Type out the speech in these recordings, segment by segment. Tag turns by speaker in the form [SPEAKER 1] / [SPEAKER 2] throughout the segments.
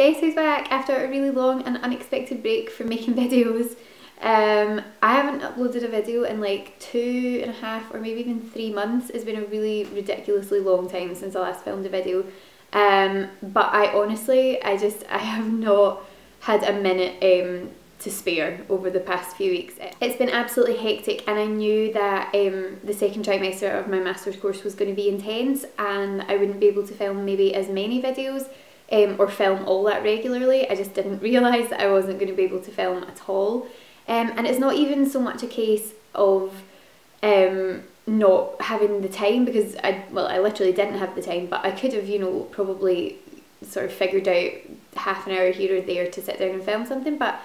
[SPEAKER 1] guess who's back after a really long and unexpected break from making videos. I haven't uploaded a video in like 2.5 or maybe even 3 months. It's been a really ridiculously long time since I last filmed a video. But I honestly, I have not had a minute to spare over the past few weeks. It's been absolutely hectic, and I knew that the second trimester of my master's course was going to be intense and I wouldn't be able to film maybe as many videos or film all that regularly. I just didn't realise that I wasn't going to be able to film at all. And it's not even so much a case of not having the time, because I literally didn't have the time, but I could have, you know, probably sort of figured out half an hour here or there to sit down and film something, but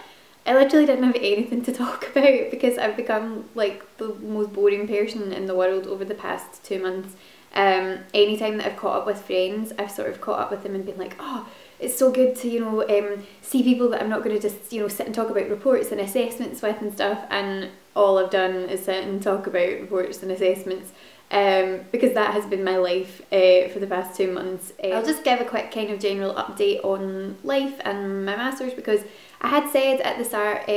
[SPEAKER 1] I literally didn't have anything to talk about because I've become like the most boring person in the world over the past 2 months. Anytime that I've caught up with friends, I've sort of caught up with them and been like, oh, it's so good to, you know, see people that I'm not going to just, you know, sit and talk about reports and assessments with and stuff, and all I've done is sit and talk about reports and assessments. Because that has been my life for the past 2 months. I'll just give a quick kind of general update on life and my masters, because I had said at the start,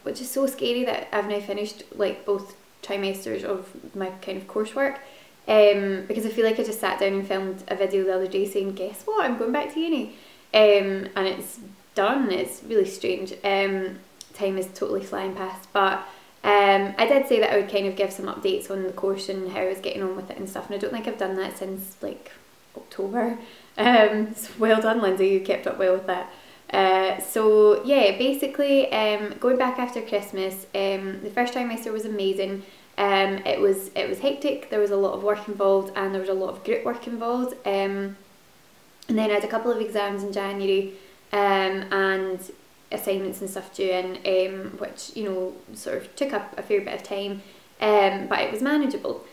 [SPEAKER 1] which is so scary, that I've now finished like both trimesters of my kind of coursework, because I feel like I just sat down and filmed a video the other day saying, guess what, I'm going back to uni, and it's done. It's really strange. Time is totally flying past, but I did say that I would kind of give some updates on the course and how I was getting on with it and stuff, and I don't think I've done that since like October. So well done, Lynsey, you kept up well with that. So yeah, basically going back after Christmas, the first trimester was amazing. It was hectic, there was a lot of work involved and there was a lot of group work involved, and then I had a couple of exams in January and assignments and stuff due in, which, you know, sort of took up a fair bit of time, but it was manageable.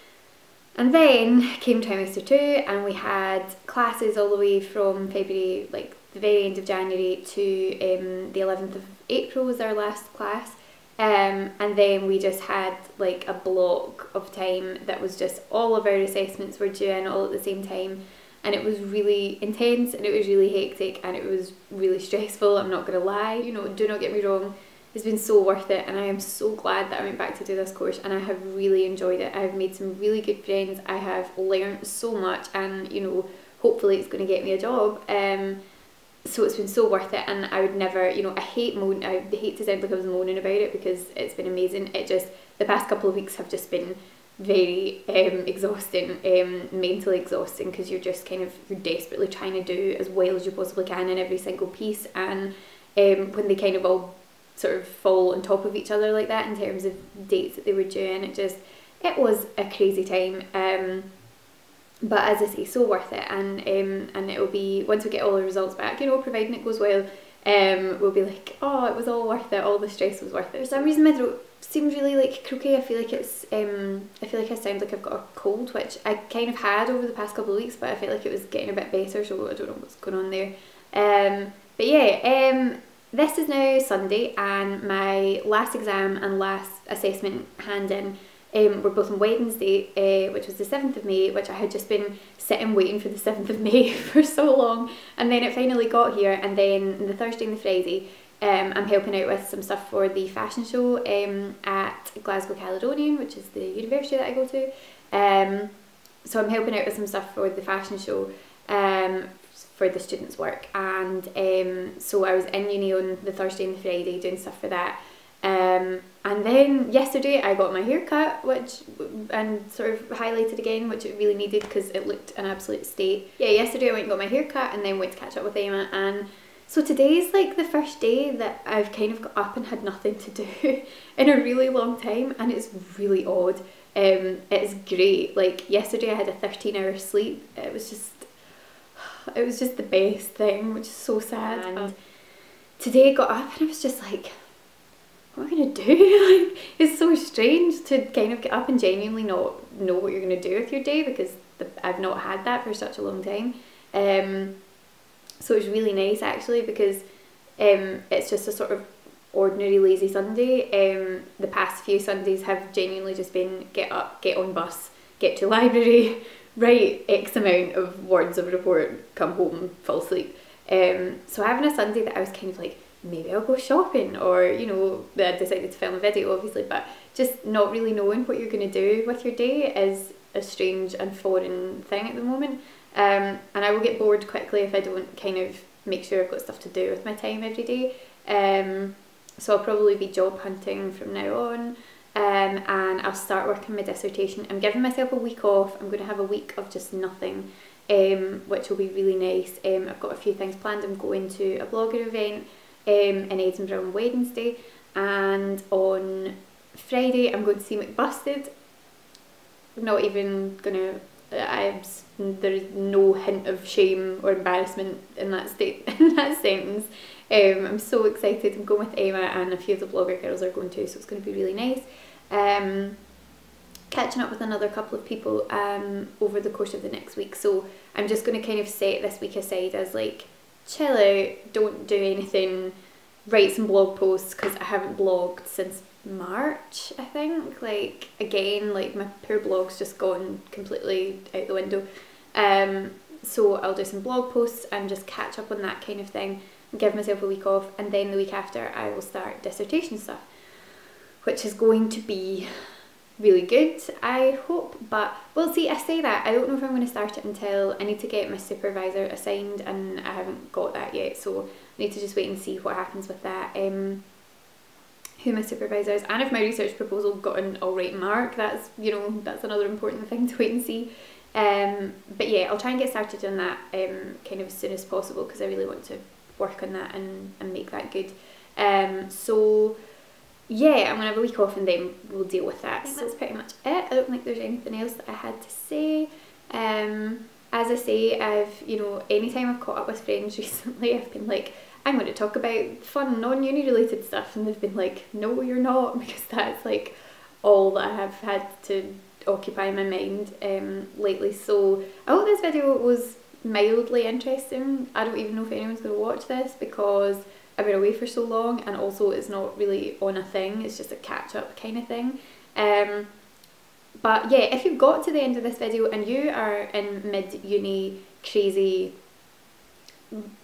[SPEAKER 1] And then came trimester 2 and we had classes all the way from February, like the very end of January, to the 11th of April was our last class, and then we just had like a block of time that was just all of our assessments were due in all at the same time. And it was really intense and it was really hectic and it was really stressful, I'm not going to lie. You know, do not get me wrong, it's been so worth it and I am so glad that I went back to do this course and I have really enjoyed it. I have made some really good friends, I have learned so much, and, you know, hopefully it's going to get me a job. So it's been so worth it, and I would never, you know, I hate to sound like I was moaning about it because it's been amazing. It just, the past couple of weeks have just been very exhausting, mentally exhausting, because you're just kind of, you're desperately trying to do as well as you possibly can in every single piece, and when they kind of all sort of fall on top of each other like that in terms of dates that they were due in, it was a crazy time. But as I say, so worth it, and it'll be, once we get all the results back, you know, providing it goes well, we'll be like, oh, it was all worth it, all the stress was worth it. For some reason my throat seems really like croaky. I feel like it's I feel like I sound like I've got a cold, which I kind of had over the past couple of weeks, but I feel like it was getting a bit better, so I don't know what's going on there. But yeah, this is now Sunday and my last exam and last assessment hand-in were both on Wednesday, which was the 7th of May, which I had just been sitting waiting for the 7th of May for so long, and then it finally got here. And then the Thursday and the Friday, I'm helping out with some stuff for the fashion show at Glasgow Caledonian, which is the university that I go to. So I'm helping out with some stuff for the fashion show for the students' work, and so I was in uni on the Thursday and the Friday doing stuff for that. And then yesterday I got my hair cut, and sort of highlighted again, which it really needed because it looked an absolute state. Yeah, yesterday I went and got my hair cut and then went to catch up with Emma, and so today's like the first day that I've kind of got up and had nothing to do in a really long time, and it's really odd. It's great. Like yesterday I had a 13-hour sleep. It was just the best thing, which is so sad. And today I got up and I was just like, what am I going to do? Like, it's so strange to kind of get up and genuinely not know what you're going to do with your day, because I've not had that for such a long time. So it's really nice actually, because it's just a sort of ordinary lazy Sunday. The past few Sundays have genuinely just been get up, get on bus, get to library, write X amount of words of report, come home, fall asleep. So having a Sunday that I was kind of like, maybe I'll go shopping, or you know, I decided to film a video obviously, but just not really knowing what you're going to do with your day is a strange and foreign thing at the moment, and I will get bored quickly if I don't kind of make sure I've got stuff to do with my time every day. So I'll probably be job hunting from now on, and I'll start working my dissertation. I'm giving myself a week off. I'm going to have a week of just nothing, which will be really nice. I've got a few things planned. I'm going to a blogger event in Edinburgh on Wednesday, and on Friday I'm going to see McBusted. I'm not even gonna, there's no hint of shame or embarrassment in that sentence. I'm so excited. I'm going with Emma, and a few of the blogger girls are going too, so it's going to be really nice. Catching up with another couple of people over the course of the next week, so I'm just going to kind of set this week aside as like chill out, don't do anything, write some blog posts, because I haven't blogged since March, I think. Like, again, like my poor blog's just gone completely out the window. So I'll do some blog posts and just catch up on that kind of thing, and give myself a week off, and then the week after I will start dissertation stuff, which is going to be really good, I hope. But we'll see. I say that, I don't know if I'm going to start it until I need to get my supervisor assigned, and I haven't got that yet, so I need to just wait and see what happens with that, who my supervisor is, and if my research proposal got an alright mark. That's, you know, that's another important thing to wait and see. But yeah, I'll try and get started on that kind of as soon as possible, because I really want to work on that and make that good. So yeah, I'm going to have a week off and then we'll deal with that. So that's pretty much it. I don't think there's anything else that I had to say. As I say, you know, anytime I've caught up with friends recently, I've been like, I'm going to talk about fun, non-uni related stuff, and they've been like, no you're not, because that's like all that I have had to occupy my mind lately. So I hope this video was mildly interesting. I don't even know if anyone's going to watch this, because I've been away for so long, and also it's not really on a thing, it's just a catch-up kind of thing. But yeah, if you've got to the end of this video and you are in mid-uni crazy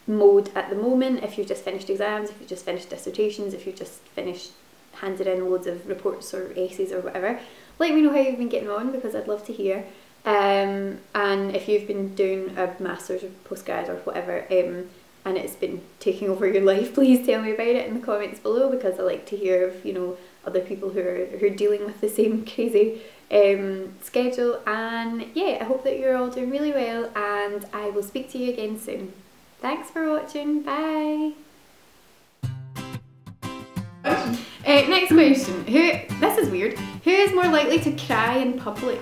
[SPEAKER 1] mode at the moment, if you've just finished exams, if you've just finished dissertations, if you've just finished handed in loads of reports or essays or whatever, let me know how you've been getting on, because I'd love to hear. And if you've been doing a master's or postgrad or whatever, and it's been taking over your life, please tell me about it in the comments below, because I like to hear of, you know, other people who are dealing with the same crazy schedule. And yeah, I hope that you're all doing really well, and I will speak to you again soon. Thanks for watching, bye! Next question. This is weird. Who is more likely to cry in public?